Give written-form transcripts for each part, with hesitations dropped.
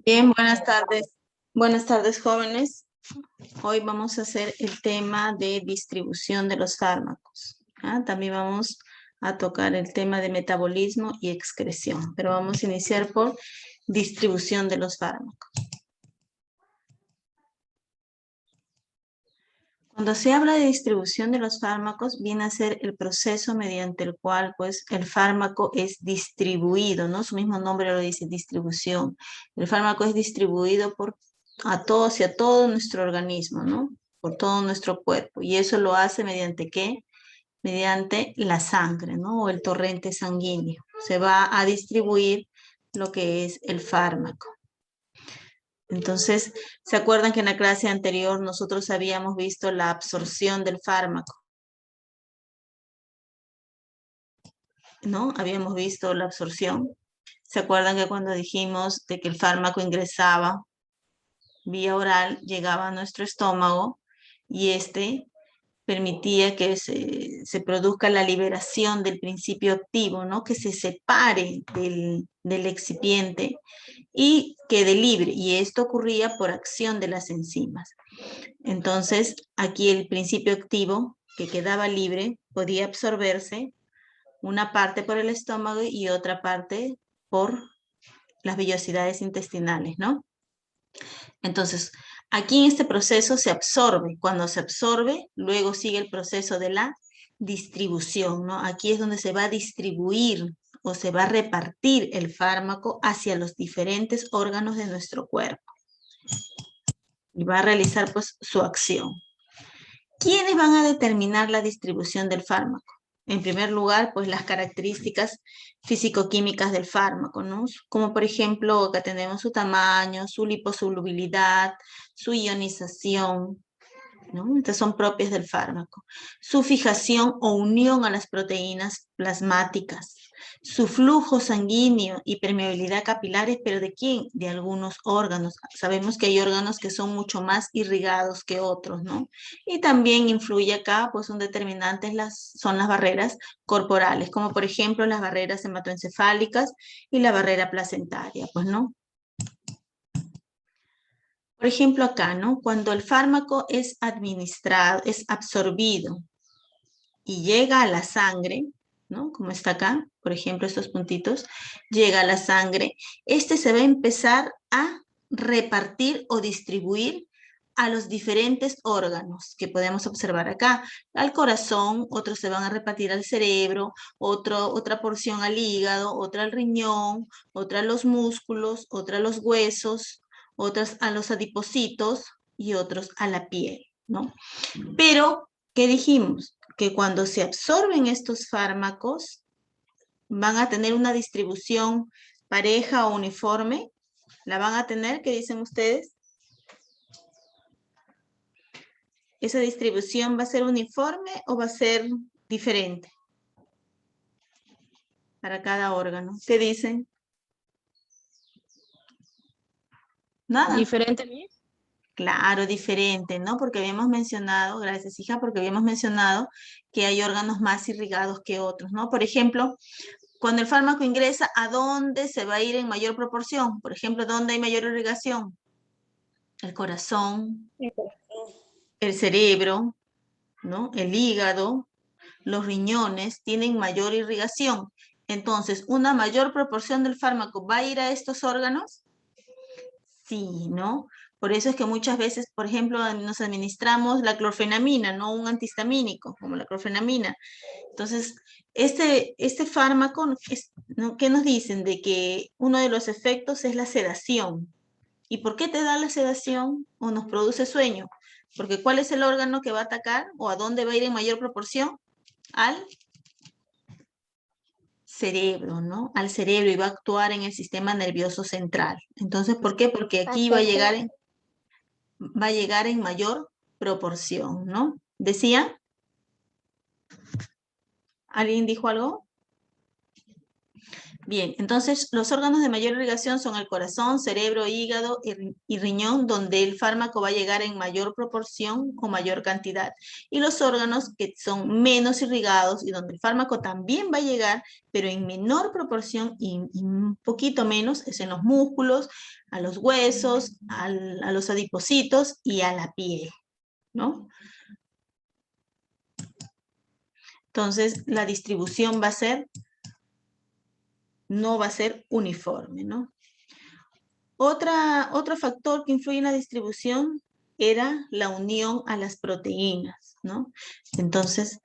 Bien, buenas tardes. Buenas tardes, jóvenes. Hoy vamos a hacer el tema de distribución de los fármacos. También vamos a tocar el tema de metabolismo y excreción, pero vamos a iniciar por distribución de los fármacos. Cuando se habla de distribución de los fármacos, viene a ser el proceso mediante el cual, pues, el fármaco es distribuido, ¿no? Su mismo nombre lo dice, distribución. El fármaco es distribuido a todos y a todo nuestro organismo, ¿no? Por todo nuestro cuerpo. Y eso lo hace mediante ¿qué? Mediante la sangre, ¿no? O el torrente sanguíneo. Se va a distribuir lo que es el fármaco. Entonces, ¿se acuerdan que en la clase anterior nosotros habíamos visto la absorción del fármaco? ¿No? Habíamos visto la absorción. ¿Se acuerdan que cuando dijimos de que el fármaco ingresaba vía oral, llegaba a nuestro estómago y este permitía que se produzca la liberación del principio activo, ¿no? Que se separe del excipiente y quede libre. Y esto ocurría por acción de las enzimas. Entonces, aquí el principio activo que quedaba libre podía absorberse una parte por el estómago y otra parte por las vellosidades intestinales, ¿no? Entonces, aquí en este proceso se absorbe. Cuando se absorbe, luego sigue el proceso de la distribución, ¿no? Aquí es donde se va a distribuir o se va a repartir el fármaco hacia los diferentes órganos de nuestro cuerpo y va a realizar pues su acción. ¿Quiénes van a determinar la distribución del fármaco? En primer lugar, pues las características físico-químicas del fármaco, ¿no? Como por ejemplo, acá tenemos su tamaño, su liposolubilidad, su ionización, ¿no? Estas son propias del fármaco. Su fijación o unión a las proteínas plasmáticas, su flujo sanguíneo y permeabilidad capilares, pero ¿de quién? De algunos órganos. Sabemos que hay órganos que son mucho más irrigados que otros, ¿no? Y también influye acá, pues un determinante son las barreras corporales, como por ejemplo las barreras hematoencefálicas y la barrera placentaria, pues, ¿no? Por ejemplo, acá, ¿no? Cuando el fármaco es administrado, es absorbido y llega a la sangre, ¿no? Como está acá, por ejemplo, estos puntitos, llega a la sangre, este se va a empezar a repartir o distribuir a los diferentes órganos que podemos observar acá. Al corazón, otros se van a repartir al cerebro, otra porción al hígado, otra al riñón, otra a los músculos, otra a los huesos, otras a los adipocitos y otros a la piel, ¿no? Pero, ¿qué dijimos? Que cuando se absorben estos fármacos, van a tener una distribución pareja o uniforme. ¿La van a tener? ¿Qué dicen ustedes? ¿Esa distribución va a ser uniforme o va a ser diferente para cada órgano? ¿Qué dicen? Nada. ¿Diferente, Miss? Claro, diferente, ¿no? Porque habíamos mencionado, gracias hija, porque habíamos mencionado que hay órganos más irrigados que otros, ¿no? Por ejemplo, cuando el fármaco ingresa, ¿a dónde se va a ir en mayor proporción? Por ejemplo, ¿dónde hay mayor irrigación? El corazón, el cerebro, ¿no? El hígado, los riñones tienen mayor irrigación. Entonces, ¿una mayor proporción del fármaco va a ir a estos órganos? Sí, ¿no? Por eso es que muchas veces, por ejemplo, nos administramos la clorfenamina, no un antihistamínico, como la clorfenamina. Entonces, este fármaco, ¿no? ¿Qué nos dicen? De que uno de los efectos es la sedación. ¿Y por qué te da la sedación o nos produce sueño? Porque ¿cuál es el órgano que va a atacar o a dónde va a ir en mayor proporción? Al cerebro, ¿no? Al cerebro y va a actuar en el sistema nervioso central. Entonces, ¿por qué? Porque aquí va a llegar en mayor proporción, ¿no? ¿Decía? ¿Alguien dijo algo? Bien, entonces los órganos de mayor irrigación son el corazón, cerebro, hígado y riñón, donde el fármaco va a llegar en mayor proporción o mayor cantidad. Y los órganos que son menos irrigados y donde el fármaco también va a llegar, pero en menor proporción y un poquito menos, es en los músculos, a los huesos, a los adipocitos y a la piel, ¿no? Entonces, la distribución no va a ser uniforme, ¿no? Otro factor que influye en la distribución era la unión a las proteínas, ¿no? Entonces,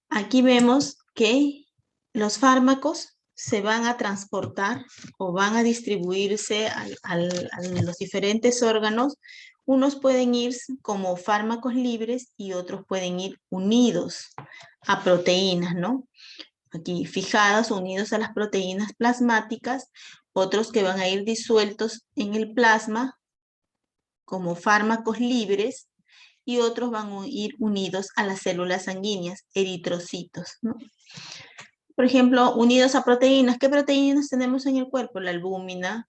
aquí vemos que los fármacos se van a transportar o van a distribuirse a los diferentes órganos. Unos pueden ir como fármacos libres y otros pueden ir unidos a proteínas, ¿no? Aquí fijadas, unidos a las proteínas plasmáticas, otros que van a ir disueltos en el plasma como fármacos libres y otros van a ir unidos a las células sanguíneas, eritrocitos, ¿no? Por ejemplo, unidos a proteínas. ¿Qué proteínas tenemos en el cuerpo? La albúmina,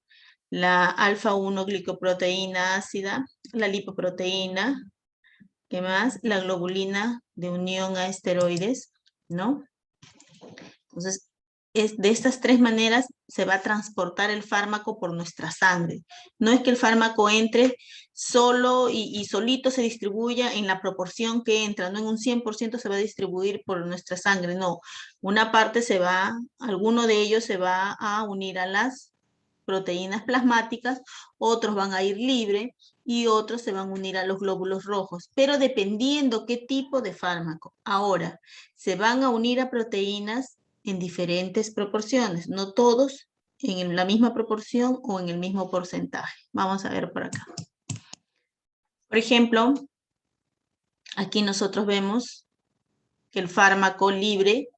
la alfa-1 glicoproteína ácida, la lipoproteína, ¿qué más? La globulina de unión a esteroides, ¿no? Entonces, de estas tres maneras se va a transportar el fármaco por nuestra sangre. No es que el fármaco entre solo y solito se distribuya en la proporción que entra, no en un 100% se va a distribuir por nuestra sangre, no. Una parte alguno de ellos se va a unir a las proteínas plasmáticas, otros van a ir libre y otros se van a unir a los glóbulos rojos, pero dependiendo qué tipo de fármaco. Ahora, se van a unir a proteínas en diferentes proporciones, no todos en la misma proporción o en el mismo porcentaje. Vamos a ver por acá. Por ejemplo, aquí nosotros vemos que el fármaco libre,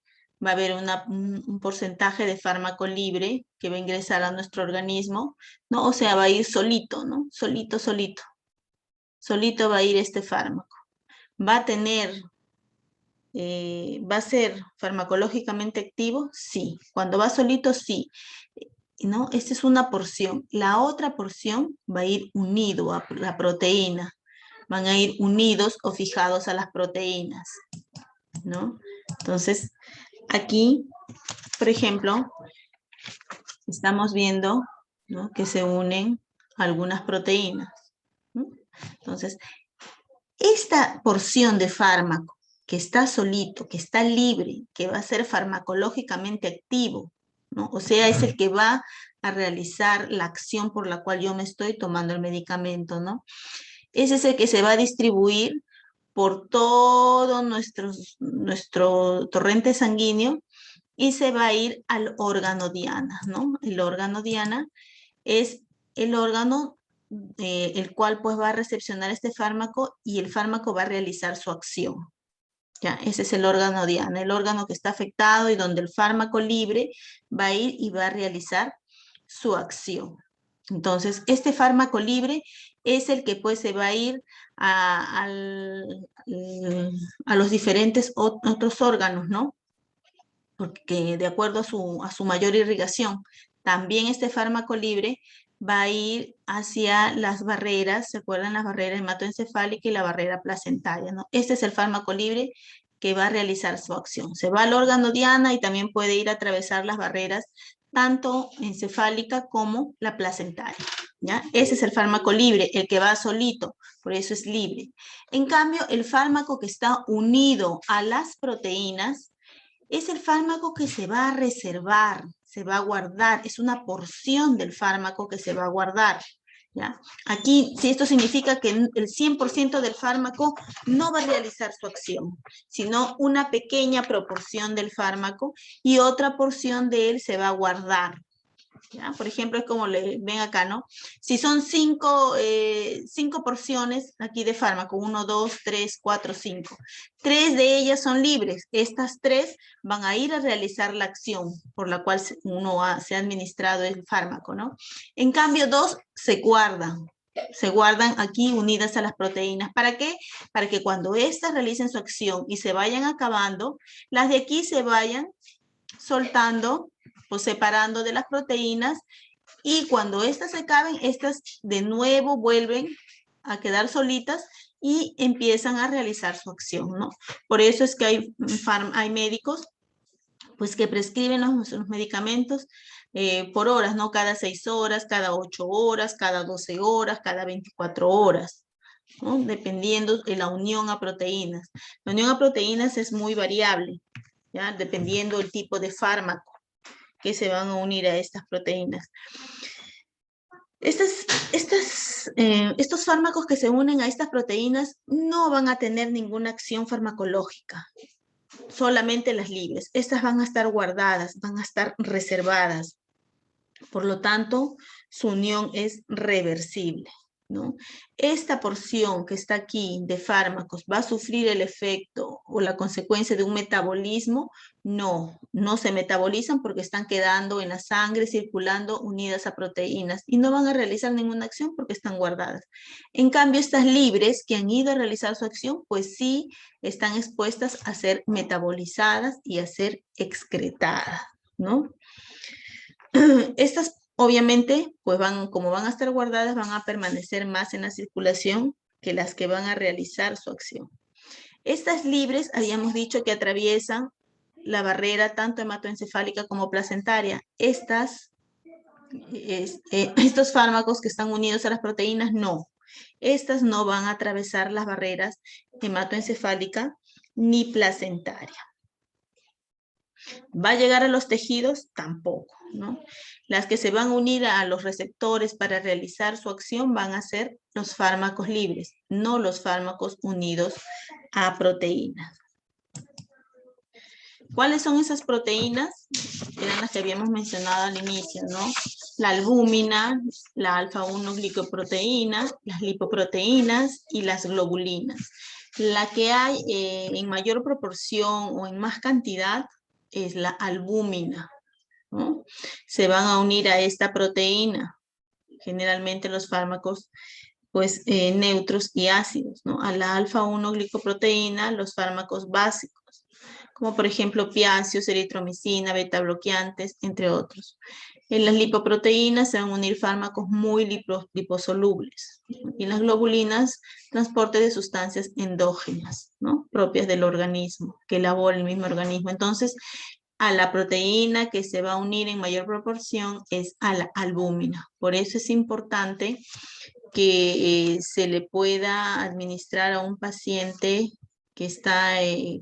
va a haber un porcentaje de fármaco libre que va a ingresar a nuestro organismo, ¿no? O sea, va a ir solito, ¿no? Solito, solito. Solito va a ir este fármaco. Va a tener... ¿va a ser farmacológicamente activo? Sí. Cuando va solito, sí. ¿No? Esta es una porción. La otra porción va a ir unido a la proteína. Van a ir unidos o fijados a las proteínas, ¿no? Entonces, aquí, por ejemplo, estamos viendo, ¿no?, que se unen algunas proteínas, ¿no? Entonces, esta porción de fármaco que está solito, que está libre, que va a ser farmacológicamente activo, ¿no? O sea, es el que va a realizar la acción por la cual yo me estoy tomando el medicamento, ¿no? Ese es el que se va a distribuir por todo nuestro torrente sanguíneo y se va a ir al órgano diana, ¿no? El órgano diana es el órgano el cual pues va a recepcionar este fármaco y el fármaco va a realizar su acción. Ya, ese es el órgano diana, el órgano que está afectado y donde el fármaco libre va a ir y va a realizar su acción. Entonces, este fármaco libre es el que pues se va a ir a los diferentes otros órganos, ¿no? Porque de acuerdo a su mayor irrigación, también este fármaco libre va a ir hacia las barreras, ¿se acuerdan? Las barreras hematoencefálica y la barrera placentaria, ¿no? Este es el fármaco libre que va a realizar su acción. Se va al órgano diana y también puede ir a atravesar las barreras tanto encefálica como la placentaria, ¿ya? Ese es el fármaco libre, el que va solito, por eso es libre. En cambio, el fármaco que está unido a las proteínas es el fármaco que se va a reservar, se va a guardar, es una porción del fármaco que se va a guardar, ¿ya? Aquí, si esto significa que el 100% del fármaco no va a realizar su acción, sino una pequeña proporción del fármaco y otra porción de él se va a guardar, ¿ya? Por ejemplo, es como le ven acá, ¿no? Si son cinco porciones aquí de fármaco, 1, 2, 3, 4, 5. 3 de ellas son libres. Estas 3 van a ir a realizar la acción por la cual se ha administrado el fármaco, ¿no? En cambio, 2 se guardan aquí unidas a las proteínas. ¿Para qué? Para que cuando éstas realicen su acción y se vayan acabando, las de aquí se vayan soltando pues separando de las proteínas, y cuando estas se acaben, estas de nuevo vuelven a quedar solitas y empiezan a realizar su acción, ¿no? Por eso es que hay médicos pues que prescriben los medicamentos por horas, ¿no? Cada 6 horas, cada 8 horas, cada 12 horas, cada 24 horas, ¿no? Dependiendo de la unión a proteínas. La unión a proteínas es muy variable, ¿ya? Dependiendo del tipo de fármaco que se van a unir a estas proteínas. Estos fármacos que se unen a estas proteínas no van a tener ninguna acción farmacológica, solamente las libres. Estas van a estar guardadas, van a estar reservadas. Por lo tanto, su unión es reversible, ¿no? Esta porción que está aquí de fármacos va a sufrir el efecto o la consecuencia de un metabolismo. No se metabolizan porque están quedando en la sangre, circulando unidas a proteínas y no van a realizar ninguna acción porque están guardadas. En cambio, estas libres que han ido a realizar su acción, pues sí están expuestas a ser metabolizadas y a ser excretadas, ¿no? Estas obviamente, pues como van a estar guardadas, van a permanecer más en la circulación que las que van a realizar su acción. Estas libres, habíamos dicho que atraviesan la barrera tanto hematoencefálica como placentaria. Estos fármacos que están unidos a las proteínas, no. Estas no van a atravesar las barreras hematoencefálica ni placentaria. ¿Va a llegar a los tejidos? Tampoco, ¿no? Las que se van a unir a los receptores para realizar su acción van a ser los fármacos libres, no los fármacos unidos a proteínas. ¿Cuáles son esas proteínas? Eran las que habíamos mencionado al inicio, ¿no? La albúmina, la alfa-1 glicoproteína, las lipoproteínas y las globulinas. La que hay en mayor proporción o en más cantidad es la albúmina, ¿no? Se van a unir a esta proteína, generalmente los fármacos pues neutros y ácidos, ¿no? A la alfa-1 glicoproteína, los fármacos básicos, como por ejemplo opiáceos, eritromicina, beta-bloqueantes, entre otros. En las lipoproteínas se van a unir fármacos muy liposolubles. Y en las globulinas, transporte de sustancias endógenas, ¿no? Propias del organismo, que elabora el mismo organismo. Entonces, a la proteína que se va a unir en mayor proporción es a la albúmina. Por eso es importante que se le pueda administrar a un paciente que está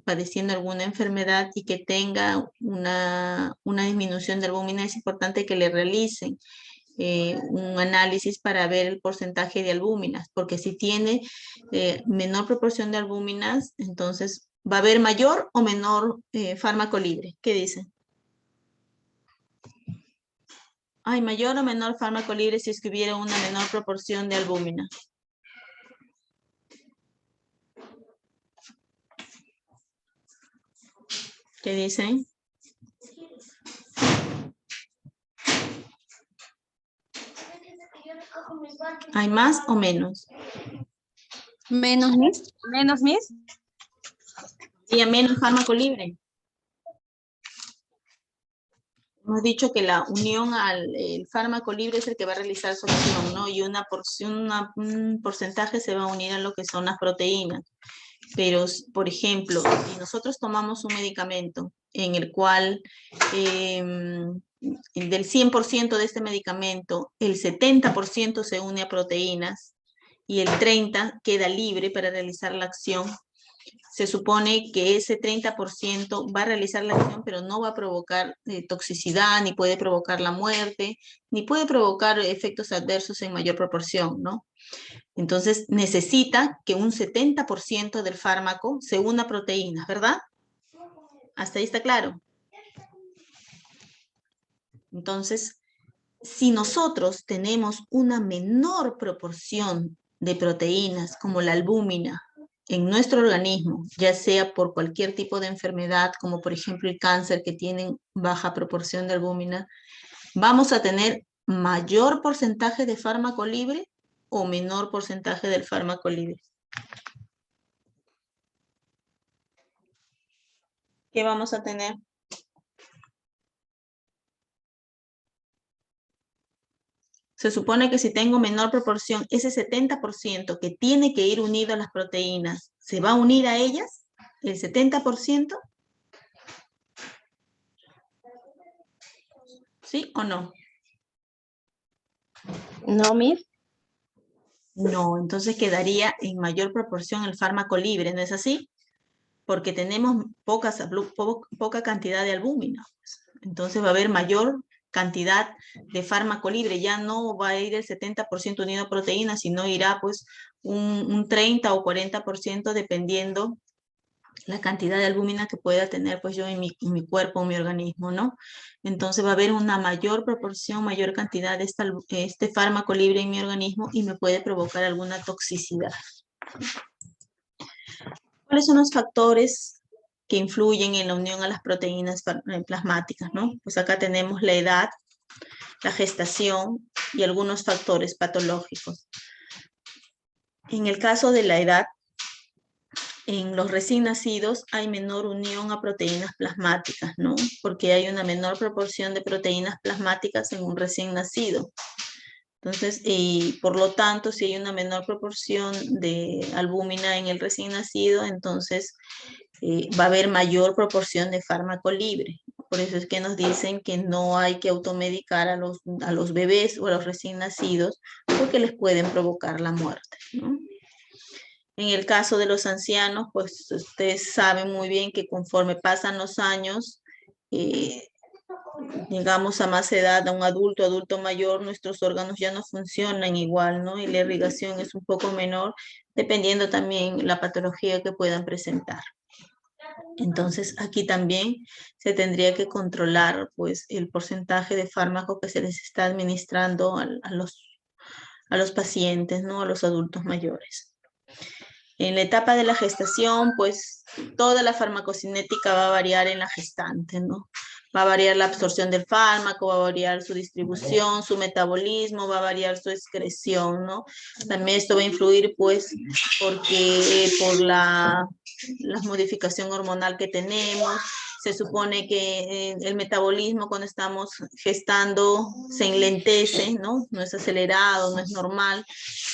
padeciendo alguna enfermedad y que tenga una disminución de albúmina. Es importante que le realicen un análisis para ver el porcentaje de albúminas, porque si tiene menor proporción de albúminas, entonces va a haber mayor o menor fármaco libre. ¿Qué dicen? Hay mayor o menor fármaco libre si es que hubiera una menor proporción de albúmina. ¿Qué dicen? ¿Hay más o menos? Menos, Miss. Menos, Miss. Y a menos fármaco libre. Hemos dicho que la unión al fármaco libre es el que va a realizar su acción, ¿no? Y una porción, un porcentaje se va a unir a lo que son las proteínas. Pero, por ejemplo, si nosotros tomamos un medicamento en el cual del 100% de este medicamento, el 70% se une a proteínas y el 30% queda libre para realizar la acción, se supone que ese 30% va a realizar la acción, pero no va a provocar toxicidad, ni puede provocar la muerte, ni puede provocar efectos adversos en mayor proporción, ¿no? Entonces, necesita que un 70% del fármaco se una a proteínas, ¿verdad? Hasta ahí está claro. Entonces, si nosotros tenemos una menor proporción de proteínas, como la albúmina, en nuestro organismo, ya sea por cualquier tipo de enfermedad, como por ejemplo el cáncer, que tienen baja proporción de albúmina, vamos a tener mayor porcentaje de fármaco libre o menor porcentaje del fármaco libre. ¿Qué vamos a tener? Se supone que si tengo menor proporción, ese 70% que tiene que ir unido a las proteínas, ¿se va a unir a ellas? ¿El 70%? ¿Sí o no? No, Miss. No, entonces quedaría en mayor proporción el fármaco libre, ¿no es así? Porque tenemos poca cantidad de albúmina. Entonces va a haber mayor cantidad de fármaco libre. Ya no va a ir el 70% unido a proteínas, sino irá pues un 30 o 40% dependiendo la cantidad de albúmina que pueda tener pues yo en mi cuerpo, en mi organismo, ¿no? Entonces va a haber una mayor proporción, mayor cantidad de este fármaco libre en mi organismo y me puede provocar alguna toxicidad. ¿Cuáles son los factores que influyen en la unión a las proteínas plasmáticas, ¿no? Pues acá tenemos la edad, la gestación y algunos factores patológicos. En el caso de la edad, en los recién nacidos hay menor unión a proteínas plasmáticas, ¿no? Porque hay una menor proporción de proteínas plasmáticas en un recién nacido. Entonces, y por lo tanto, si hay una menor proporción de albúmina en el recién nacido, entonces va a haber mayor proporción de fármaco libre. Por eso es que nos dicen que no hay que automedicar a los bebés o a los recién nacidos porque les pueden provocar la muerte, ¿no? En el caso de los ancianos, pues ustedes saben muy bien que conforme pasan los años, llegamos a más edad, a un adulto mayor, nuestros órganos ya no funcionan igual, ¿no? Y la irrigación es un poco menor, dependiendo también la patología que puedan presentar. Entonces, aquí también se tendría que controlar, pues, el porcentaje de fármaco que se les está administrando a los pacientes, ¿no? A los adultos mayores. En la etapa de la gestación, pues toda la farmacocinética va a variar en la gestante, ¿no? Va a variar la absorción del fármaco, va a variar su distribución, su metabolismo, va a variar su excreción, ¿no? También esto va a influir, pues, porque por la modificación hormonal que tenemos, se supone que el metabolismo cuando estamos gestando se enlentece, ¿no? No es acelerado, no es normal.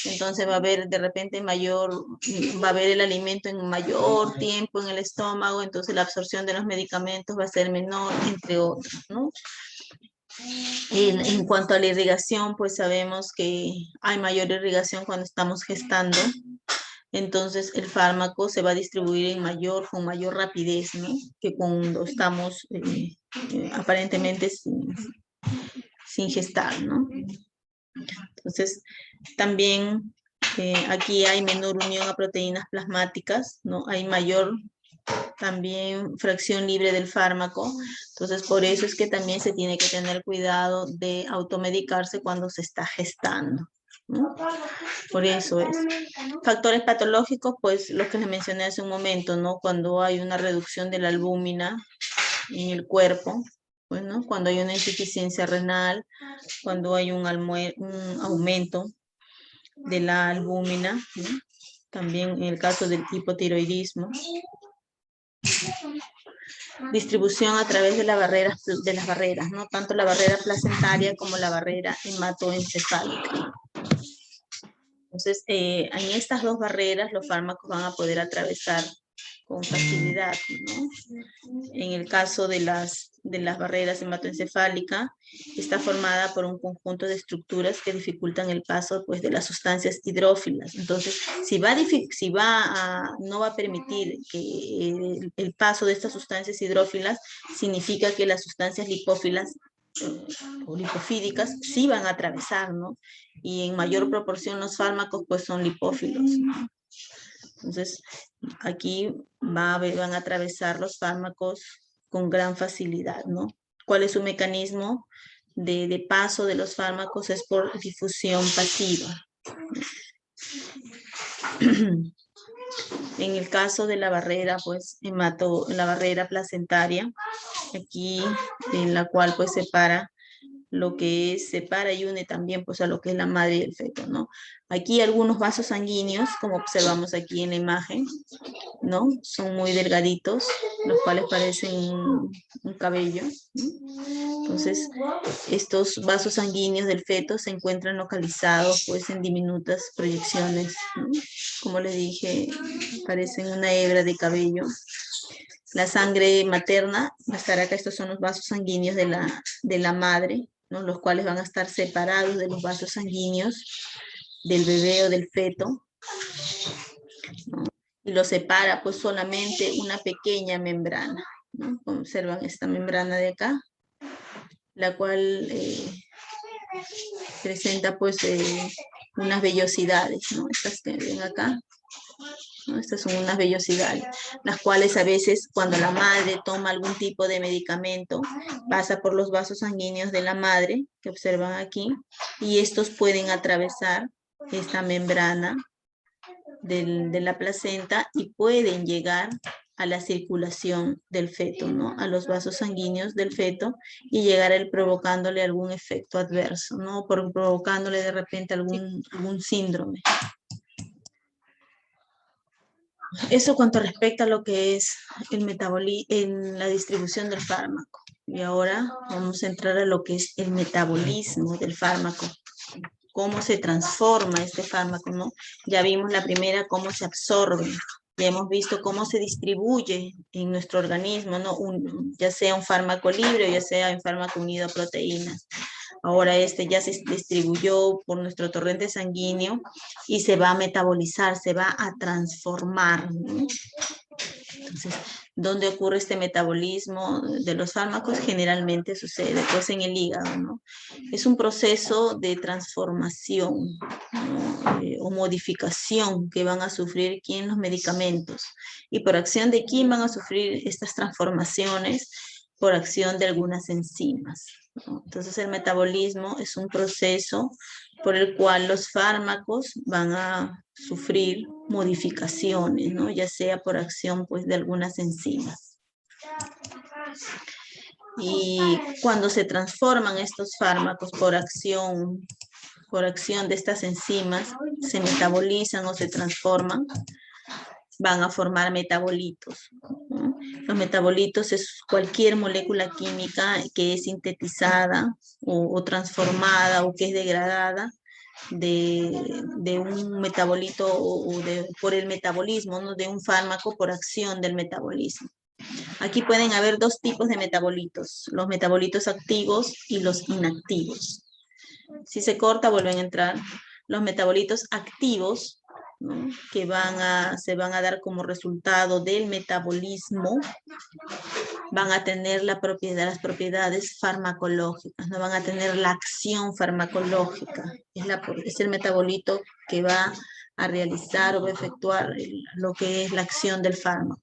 Entonces va a haber de repente va a haber el alimento en mayor tiempo en el estómago, entonces la absorción de los medicamentos va a ser menor, entre otros, ¿no? En cuanto a la irrigación, pues sabemos que hay mayor irrigación cuando estamos gestando, entonces el fármaco se va a distribuir con mayor rapidez, ¿no? Que cuando estamos aparentemente sin gestar, ¿no? Entonces, también aquí hay menor unión a proteínas plasmáticas, ¿no? Hay mayor también fracción libre del fármaco. Entonces, por eso es que también se tiene que tener cuidado de automedicarse cuando se está gestando, ¿no? Por eso es. Factores patológicos, pues los que les mencioné hace un momento, ¿no? Cuando hay una reducción de la albúmina en el cuerpo, bueno, cuando hay una insuficiencia renal, cuando hay un aumento de la albúmina, ¿no? También en el caso del hipotiroidismo. Distribución a través de las barreras, ¿no? Tanto la barrera placentaria como la barrera hematoencefálica. Entonces, en estas dos barreras los fármacos van a poder atravesar con facilidad, ¿no? En el caso de las barreras hematoencefálicas, está formada por un conjunto de estructuras que dificultan el paso, pues, de las sustancias hidrófilas. Entonces, no va a permitir que el paso de estas sustancias hidrófilas, significa que las sustancias lipófilas o lipofídicas sí van a atravesar, ¿no? Y en mayor proporción los fármacos pues son lipófilos, ¿no? Entonces, aquí van a atravesar los fármacos con gran facilidad, ¿no? ¿Cuál es su mecanismo de paso de los fármacos? Es por difusión pasiva. En el caso de la barrera, pues, la barrera placentaria, aquí en la cual pues separa lo que separa y une también pues a lo que es la madre y el feto, ¿no? Aquí algunos vasos sanguíneos, como observamos aquí en la imagen, ¿no? Son muy delgaditos, los cuales parecen un cabello, ¿no? Entonces, estos vasos sanguíneos del feto se encuentran localizados pues en diminutas proyecciones, ¿no? Como les dije, parecen una hebra de cabello. La sangre materna va a estar acá, estos son los vasos sanguíneos de la madre, ¿no? Los cuales van a estar separados de los vasos sanguíneos del bebé o del feto, ¿no? Y lo separa pues solamente una pequeña membrana, ¿no? Observan esta membrana de acá, la cual presenta pues unas vellosidades, ¿no? Estas que ven acá, ¿no? Estas son unas vellosidades, las cuales a veces cuando la madre toma algún tipo de medicamento, pasa por los vasos sanguíneos de la madre, que observan aquí, y estos pueden atravesar esta membrana de la placenta y pueden llegar a la circulación del feto, ¿no? A los vasos sanguíneos del feto y llegar a él provocándole algún efecto adverso, ¿no? Provocándole de repente algún síndrome. Eso cuanto respecta a lo que es en la distribución del fármaco. Y ahora vamos a entrar a lo que es el metabolismo del fármaco. Cómo se transforma este fármaco, ¿no? Ya vimos la primera, cómo se absorbe. Ya hemos visto cómo se distribuye en nuestro organismo, ¿no? Ya sea un fármaco libre o ya sea un fármaco unido a proteínas. Ahora este ya se distribuyó por nuestro torrente sanguíneo y se va a metabolizar, se va a transformar, ¿no? Entonces, ¿dónde ocurre este metabolismo de los fármacos? Generalmente sucede pues en el hígado, ¿no? Es un proceso de transformación, ¿no? O modificación que van a sufrir ¿quién? Los medicamentos. Y por acción de quién van a sufrir estas transformaciones, por acción de algunas enzimas, ¿no? Entonces el metabolismo es un proceso por el cual los fármacos van a sufrir modificaciones, ¿no? Ya sea por acción pues de algunas enzimas. Y cuando se transforman estos fármacos por acción de estas enzimas, se metabolizan o se transforman, van a formar metabolitos, ¿no? Los metabolitos es cualquier molécula química que es sintetizada o transformada o que es degradada de un metabolito por el metabolismo, ¿no? De un fármaco por acción del metabolismo. Aquí pueden haber dos tipos de metabolitos, los metabolitos activos y los inactivos. Si se corta, vuelven a entrar. Los metabolitos activos, ¿no? Que se van a dar como resultado del metabolismo, van a tener las propiedades farmacológicas, no van a tener la acción farmacológica. Es el metabolito que va a realizar o va a efectuar lo que es la acción del fármaco.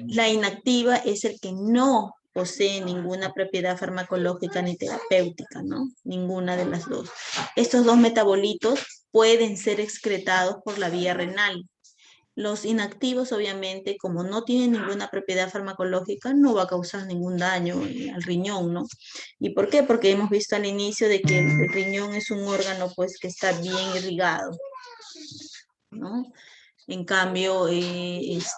La inactiva es el que no posee ninguna propiedad farmacológica ni terapéutica, ¿no? Ninguna de las dos. Estos dos metabolitos pueden ser excretados por la vía renal. Los inactivos, obviamente, como no tienen ninguna propiedad farmacológica, no va a causar ningún daño al riñón, ¿no? ¿Y por qué? Porque hemos visto al inicio de que el riñón es un órgano, pues, que está bien irrigado, ¿no? En cambio, es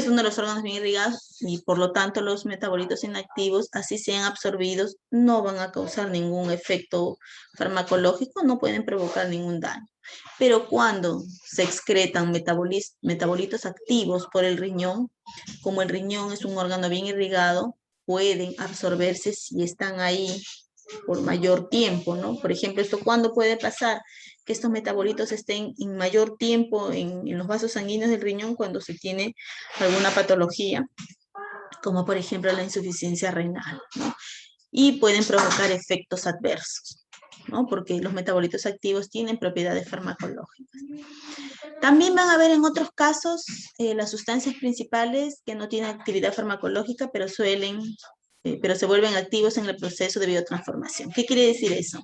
uno de los órganos bien irrigados y por lo tanto los metabolitos inactivos, así sean absorbidos, no van a causar ningún efecto farmacológico, no pueden provocar ningún daño. Pero cuando se excretan metabolitos activos por el riñón, como el riñón es un órgano bien irrigado, pueden absorberse si están ahí por mayor tiempo, ¿no? Por ejemplo, ¿esto cuándo puede pasar? Que estos metabolitos estén en mayor tiempo en los vasos sanguíneos del riñón cuando se tiene alguna patología, como por ejemplo la insuficiencia renal, ¿no? Y pueden provocar efectos adversos, ¿no? Porque los metabolitos activos tienen propiedades farmacológicas. También van a haber en otros casos las sustancias principales que no tienen actividad farmacológica, pero se vuelven activos en el proceso de biotransformación. ¿Qué quiere decir eso?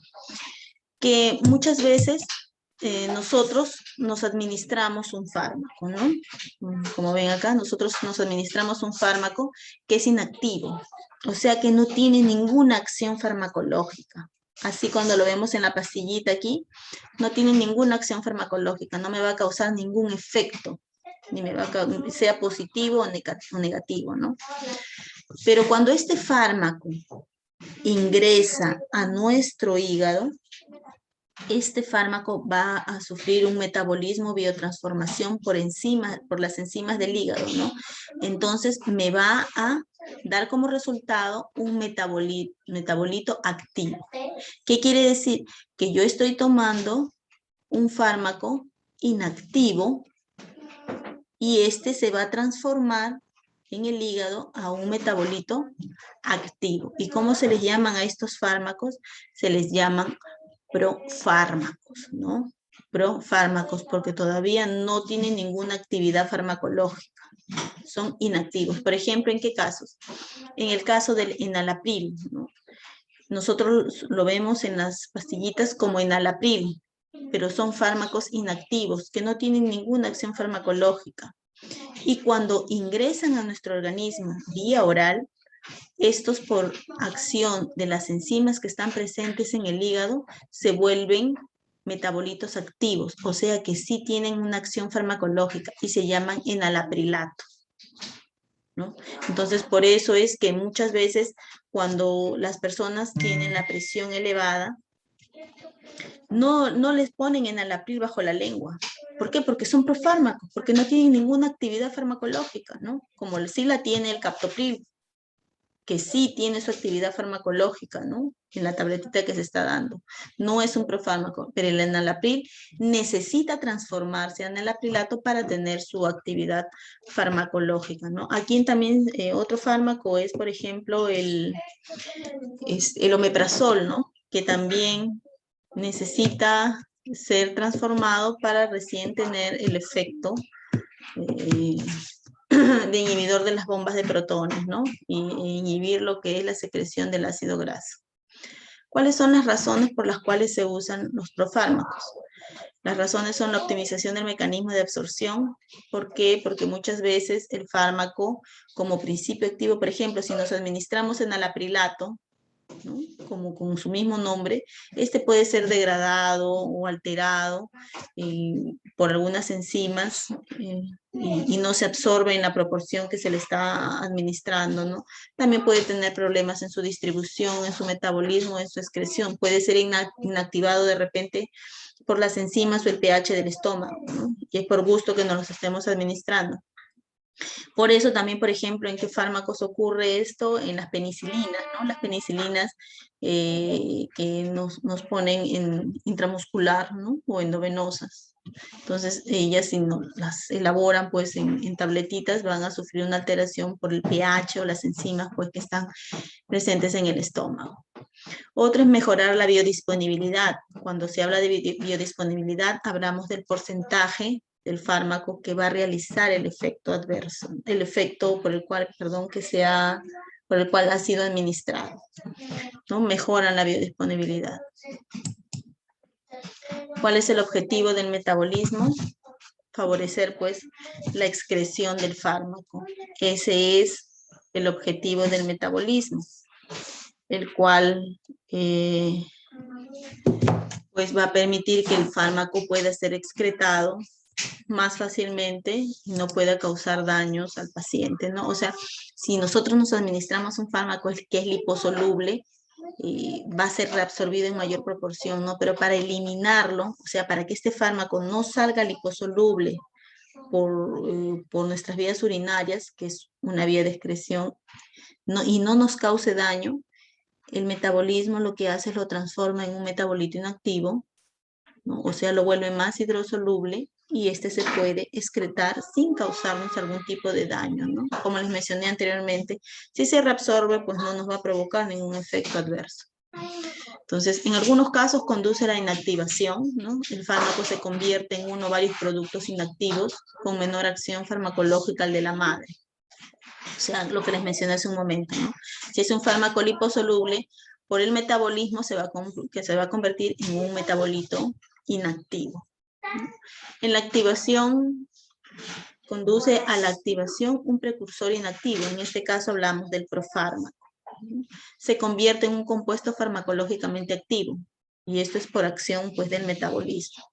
Que muchas veces nosotros nos administramos un fármaco, ¿no? Como ven acá, nosotros nos administramos un fármaco que es inactivo, o sea que no tiene ninguna acción farmacológica. Así cuando lo vemos en la pastillita aquí, no tiene ninguna acción farmacológica, no me va a causar ningún efecto, ni me va a sea positivo o negativo, ¿no? Pero cuando este fármaco ingresa a nuestro hígado, este fármaco va a sufrir un metabolismo, biotransformación por las enzimas del hígado, ¿no? Entonces me va a dar como resultado un metabolito activo. ¿Qué quiere decir? Que yo estoy tomando un fármaco inactivo y este se va a transformar en el hígado a un metabolito activo. ¿Y cómo se les llaman a estos fármacos? Se les llaman profármacos, ¿no? Profármacos, porque todavía no tienen ninguna actividad farmacológica. Son inactivos. Por ejemplo, ¿en qué casos? En el caso del enalapril, ¿no? Nosotros lo vemos en las pastillitas como enalapril, pero son fármacos inactivos que no tienen ninguna acción farmacológica. Y cuando ingresan a nuestro organismo vía oral, estos por acción de las enzimas que están presentes en el hígado se vuelven metabolitos activos, o sea que sí tienen una acción farmacológica y se llaman enalaprilato, ¿no? Entonces, por eso es que muchas veces cuando las personas tienen la presión elevada, no les ponen enalapril bajo la lengua. ¿Por qué? Porque son profármacos, porque no tienen ninguna actividad farmacológica, ¿no? Como sí la tiene el captopril, que sí tiene su actividad farmacológica, ¿no? En la tabletita que se está dando. No es un profármaco, pero el enalapril necesita transformarse en enalaprilato para tener su actividad farmacológica, ¿no? Aquí también otro fármaco es, por ejemplo, el omeprazol, ¿no? Que también necesita ser transformado para recién tener el efecto de inhibidor de las bombas de protones, ¿no? Y inhibir lo que es la secreción del ácido graso. ¿Cuáles son las razones por las cuales se usan los profármacos? Las razones son la optimización del mecanismo de absorción. ¿Por qué? Porque muchas veces el fármaco, como principio activo, por ejemplo, si nos administramos enalaprilato, ¿no? Como con su mismo nombre, este puede ser degradado o alterado por algunas enzimas y no se absorbe en la proporción que se le está administrando, ¿no? También puede tener problemas en su distribución, en su metabolismo, en su excreción. Puede ser inactivado de repente por las enzimas o el pH del estómago, ¿no? Y es por gusto que nos los estemos administrando. Por eso también, por ejemplo, ¿en qué fármacos ocurre esto? En las penicilinas, ¿no? Las penicilinas que nos ponen en intramuscular, ¿no? O endovenosas. Entonces, ellas si no las elaboran pues en tabletitas van a sufrir una alteración por el pH o las enzimas pues que están presentes en el estómago. Otro es mejorar la biodisponibilidad. Cuando se habla de biodisponibilidad, hablamos del porcentaje del fármaco que va a realizar el efecto adverso, el efecto por el cual, perdón, por el cual ha sido administrado, ¿no? Mejoran la biodisponibilidad. ¿Cuál es el objetivo del metabolismo? Favorecer, pues, la excreción del fármaco. Ese es el objetivo del metabolismo, el cual, pues, va a permitir que el fármaco pueda ser excretado más fácilmente y no pueda causar daños al paciente, ¿no? O sea, si nosotros nos administramos un fármaco que es liposoluble, va a ser reabsorbido en mayor proporción, ¿no? Pero para eliminarlo, o sea, para que este fármaco no salga liposoluble por nuestras vías urinarias, que es una vía de excreción, y no nos cause daño, el metabolismo lo que hace es lo transforma en un metabolito inactivo, ¿no? O sea, lo vuelve más hidrosoluble y este se puede excretar sin causarnos algún tipo de daño, ¿no? Como les mencioné anteriormente, si se reabsorbe, pues no nos va a provocar ningún efecto adverso. Entonces, en algunos casos conduce a la inactivación, ¿no? El fármaco se convierte en uno o varios productos inactivos con menor acción farmacológica al de la madre. O sea, lo que les mencioné hace un momento, ¿no? Si es un fármaco liposoluble, por el metabolismo se va a convertir en un metabolito inactivo. En la activación, conduce a la activación un precursor inactivo. En este caso hablamos del profármaco. Se convierte en un compuesto farmacológicamente activo. Y esto es por acción, pues, del metabolismo.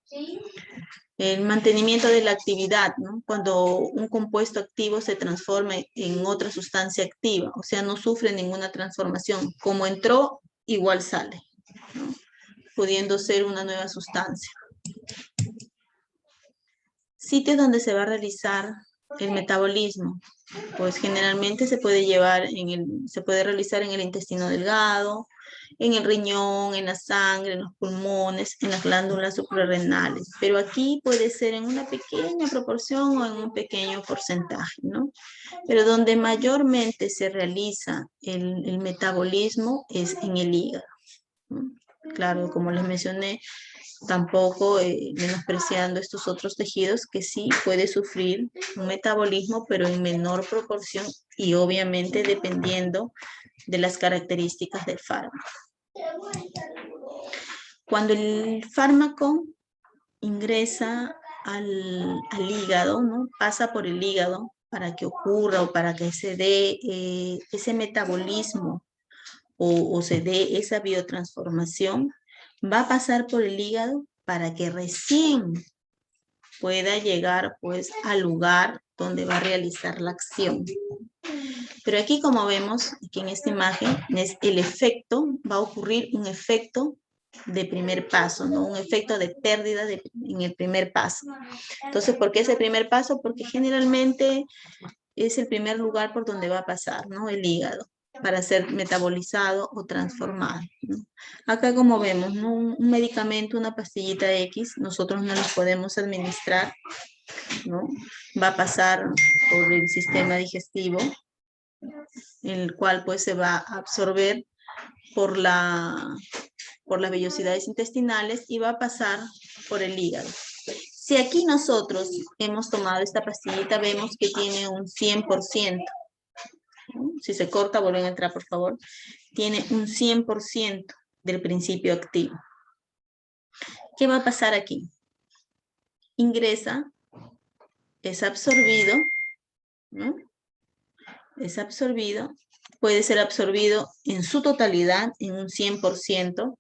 El mantenimiento de la actividad, ¿no? Cuando un compuesto activo se transforma en otra sustancia activa, o sea, no sufre ninguna transformación. Como entró, igual sale, ¿no? Pudiendo ser una nueva sustancia. Sitios donde se va a realizar el metabolismo, pues generalmente se puede realizar en el intestino delgado, en el riñón, en la sangre, en los pulmones, en las glándulas suprarrenales, pero aquí puede ser en una pequeña proporción o en un pequeño porcentaje, ¿no? Pero donde mayormente se realiza el metabolismo es en el hígado, ¿no? Claro, como les mencioné, tampoco menospreciando estos otros tejidos que sí puede sufrir un metabolismo, pero en menor proporción y obviamente dependiendo de las características del fármaco. Cuando el fármaco ingresa al hígado, ¿no? Pasa por el hígado para que ocurra o para que se dé ese metabolismo o se dé esa biotransformación, va a pasar por el hígado para que recién pueda llegar, pues, al lugar donde va a realizar la acción. Pero aquí, como vemos, aquí en esta imagen, es el efecto, va a ocurrir un efecto de primer paso, ¿no? Un efecto de pérdida en el primer paso. Entonces, ¿por qué ese primer paso? Porque generalmente es el primer lugar por donde va a pasar, ¿no? El hígado, para ser metabolizado o transformado, ¿no? Acá, como vemos, ¿no? Un medicamento, una pastillita X, nosotros no lo podemos administrar, ¿no? Va a pasar por el sistema digestivo, el cual pues se va a absorber por las vellosidades intestinales y va a pasar por el hígado. Si aquí nosotros hemos tomado esta pastillita, vemos que tiene un 100%. Si se corta, vuelven a entrar, por favor. Tiene un 100% del principio activo. ¿Qué va a pasar aquí? Ingresa, es absorbido, ¿no? Es absorbido, puede ser absorbido en su totalidad, en un 100%,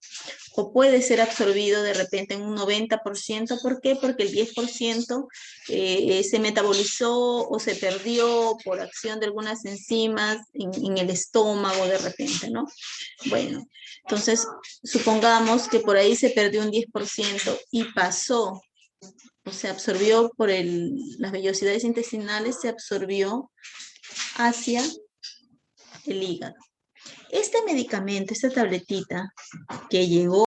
o puede ser absorbido de repente en un 90%. ¿Por qué? Porque el 10% se metabolizó o se perdió por acción de algunas enzimas en el estómago de repente, ¿no? Bueno, entonces supongamos que por ahí se perdió un 10% y pasó, o se absorbió por las vellosidades intestinales, se absorbió hacia el hígado. Este medicamento, esta tabletita que llegó